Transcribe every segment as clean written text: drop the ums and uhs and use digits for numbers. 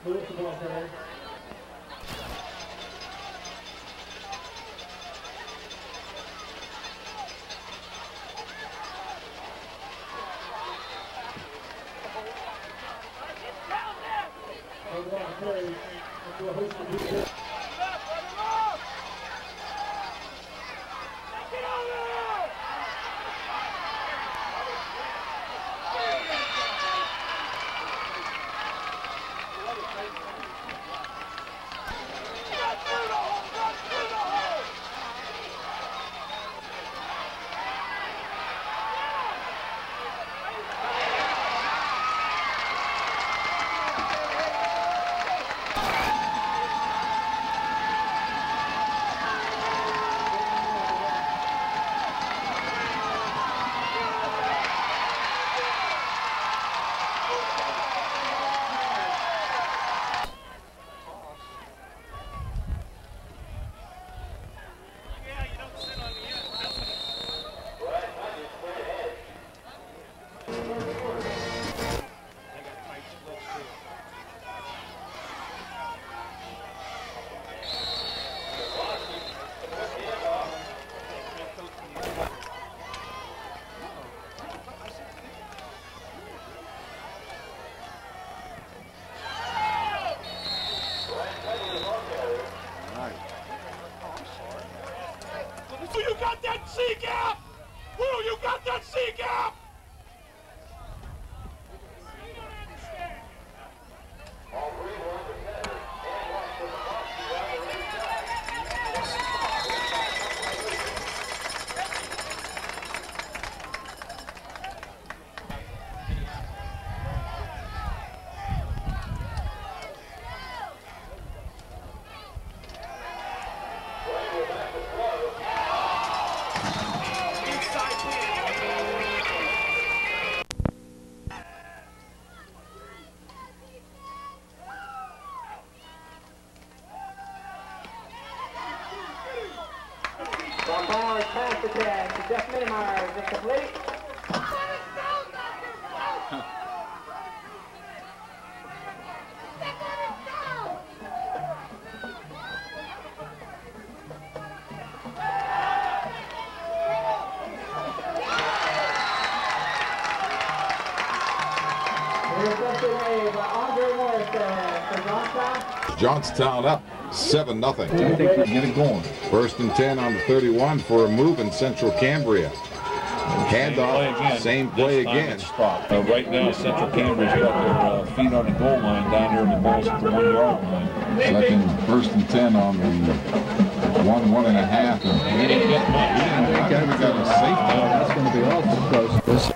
Move the ball center. You got that C-gap! Woo, you got that C-gap! One ball is pass attack to Jeff Minimar, is complete. Interception made by Andre Morrison for Johnstown. Johnstown up 7-0. I think we can get it going. 1st and 10 on the 31 for a move in Central Cambria. Handoff, same play again. Right now, Central Cambria's got their feet on the goal line down there, and the ball's at the 1 yard line. Second, 1st and 10 on the 1.5. We didn't get much. We got a safety. That's going to be awful close.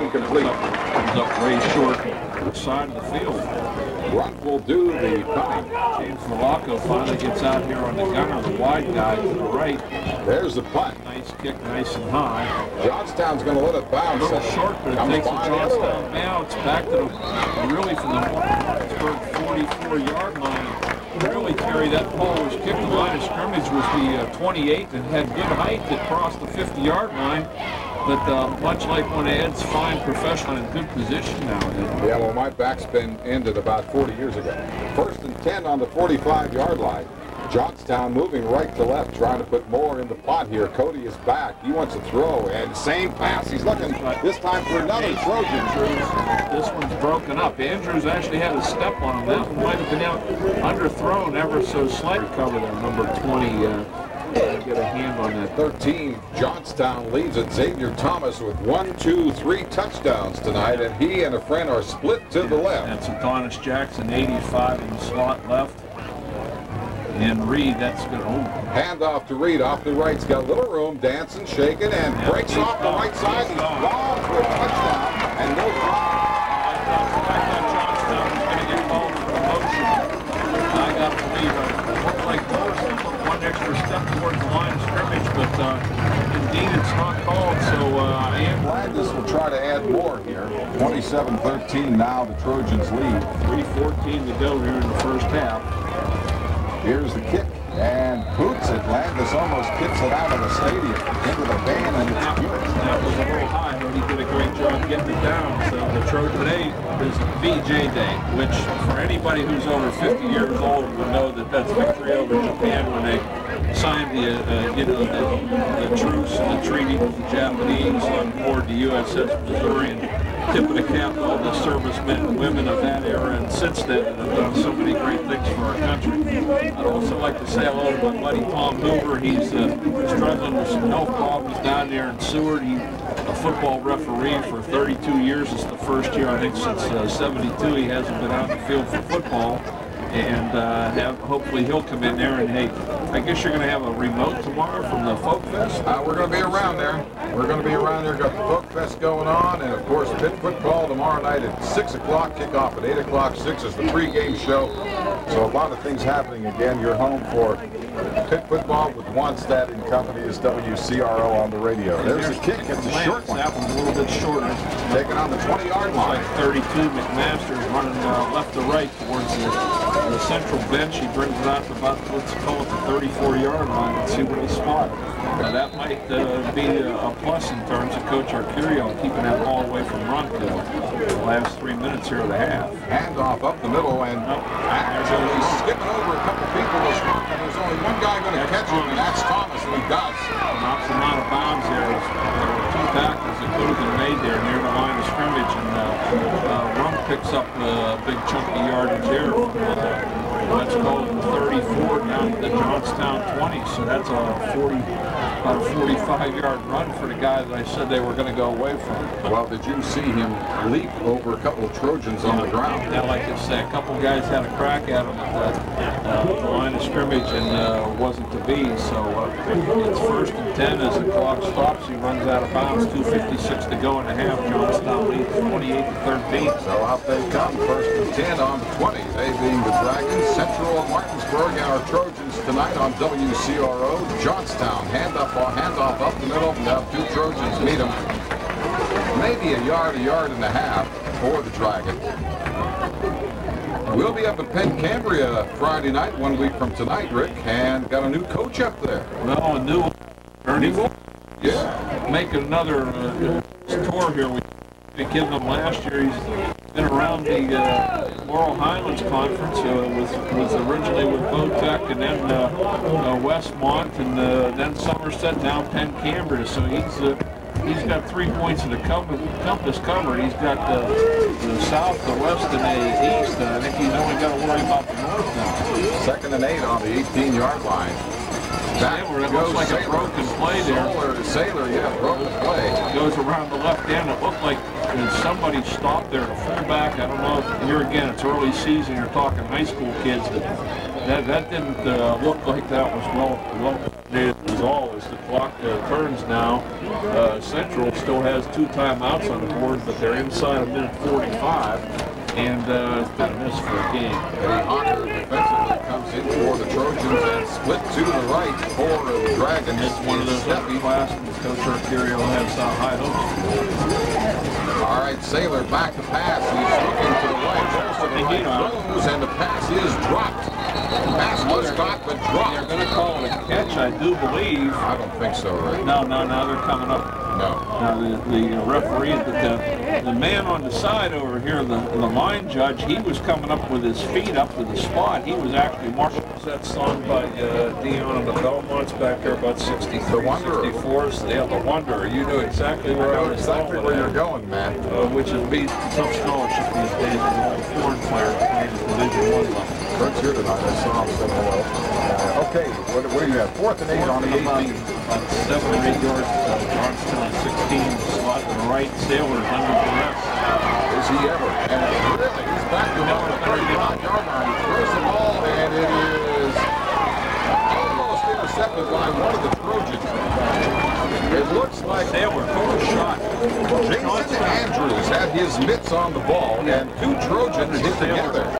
incomplete. Comes up way short side of the field. Runt will do the punting. James Morocco finally gets out here on the gunner, the wide guy to the right. There's the punt. Nice kick, nice and high. Johnstown's going to let it bounce. A little short, but it takes the Johnstown now. It's back to really from the Pittsburgh 44-yard line. Really carry that pole. Was kicked the line of scrimmage was the 28 and had good height that crossed the 50-yard line. But much like when Ed's fine professional in good position now. Yeah, well, my backspin ended about 40 years ago. 1st and 10 on the 45-yard line. Johnstown moving right to left, trying to put more in the pot here. Cody is back. He wants to throw, and same pass. He's looking this time for another Trojan. This one's broken up. Andrews actually had a step on him. That one might have been out underthrown ever so slightly. Cover there, number 20. Get a hand on that. 13, Johnstown leads it. Xavier Thomas with 1, 2, 3 touchdowns tonight, and he and a friend are split to the left. That's Adonis Jackson, 85 in the slot left. And Reed, that's good. Oh. Hand off to Reed, off the right. He's got a little room, dancing, shaking, and breaks off the right side. He's long for a touchdown, and no problem. I thought Johnstown was going to get called for promotion. I got to believe it looked like Morrison took one extra step towards the line of scrimmage, but indeed it's not called, so I am glad this will try to add more here. 27-13 now, the Trojans lead. 3:14 to go here in the first half. Here's the kick, and boots it. Landis almost kicks it out of the stadium into the van, and it's good. That was a little high, but he did a great job getting it down. So the Trojan today is VJ Day, which for anybody who's over 50 years old would know that that's victory over Japan when they signed the truce and the treaty with the Japanese on board the USS Missouri. And tip of the cap to all the servicemen and women of that era, and since then have done so many great things for our country. I'd also like to say hello to my buddy Tom Hoover. He's struggling with some health problems down there in Seward. He's a football referee for 32 years. It's the first year, I think, since 72 he hasn't been out in the field for football. And hopefully he'll come in there, and hey, I guess you're going to have a remote tomorrow from the Folk Fest? We're going to be around there. We're going to be around there. Got the Folk Fest going on, and of course pit football tomorrow night at 6 o'clock, kickoff at 8 o'clock. 6 is the pregame show. So a lot of things happening again. You're home for pit football with Wanstead and Company is WCRO on the radio. There's a kick. It's a short one. That one's a little bit shorter. Taken on the 20-yard line. Like 32. McMaster's running left to right towards the central bench. He brings it out to about, let's call it the 34-yard line and see what he spot. Now that might be a plus in terms of Coach Arcurio keeping that ball away from Runt the last 3 minutes here of the half. Handoff up the middle, and actually skipping over a couple people. There's only one guy going to catch him, and that's Thomas, and he does. Knocks him out of bounds there. There were 2 tackles that could have been made there near the line of scrimmage, and Runt picks up a big chunky yardage there. Let's call it the 34 down to the Johnstown 20, so that's about a 45-yard run for the guy that I said they were going to go away from. Well, did you see him leap over a couple of Trojans on the ground? Yeah, like I said, a couple of guys had a crack at him at the line of scrimmage, and wasn't to be. So it's 1st and 10 as the clock stops. He runs out of bounds. 2:56 to go in the half. Johnstown leads 28-13. So out they come. 1st and 10 on the 20. They being the Dragons. Central of Martinsburg and our Trojans tonight on WCRO. Johnstown handoff up the middle. Now 2 Trojans meet them. Maybe a yard and a half for the Dragons. We'll be up at Penn Cambria Friday night, 1 week from tonight, Rick, and got a new coach up there. Well, a new Ernie. Yeah. Making another tour here. We've been kidding him last year. He's been around the Laurel Highlands Conference. Was originally with Votech, and then Westmont, and then Somerset, now Penn Cambria. So he's got 3 points of the compass covered. He's got the south, the west, and the east. I think he's only got to worry about the north now. 2nd and 8 on the 18-yard line. Back it looks like a broken play there. Sailor, yeah, broken play. Goes around the left end. It looked like somebody stopped there, a fullback. I don't know. Here again, it's early season. You're talking high school kids. But That didn't look like that was well coordinated at all. As the clock turns now, Central still has 2 timeouts on the board, but they're inside a minute 45, and it's been a miss for a game. Eddie Hawker defensively comes in for the Trojans and split to the right for the Dragons. It's one of those upperclassmen Coach Arcurio has high hopes. All right, Saylor back to pass. He's looking to the right, goes to the right, throws, and the pass is dropped. Pass was caught, but dropped. They're going to call it a catch, I do believe. I don't think so, right? No, they're coming up. No. Now the referee, the man on the side over here, the line judge, he was coming up with his feet up to the spot. He was actually marking that song by Dion and the Belmonts back there about 63, The Wanderer. 64. Yeah, The Wanderer. You knew exactly where I was exactly going where with you're that. going, man. Which is beat tough scholarship these days with all the foreign players playing at Division I level. Kurt's here tonight. I saw him say hello. Okay, what do you have? 4th and 8 on the 18th. About 7 or 8 yards. Johnstown 16, slot to the right. Sailors under duress. Is he ever? And really, he's back to him on the 35-yard line. He throws the ball, and it is almost intercepted by one of the Trojans. It looks like Sailor took a shot. Jason Andrews had his mitts on the ball, and 2 Trojans hit together.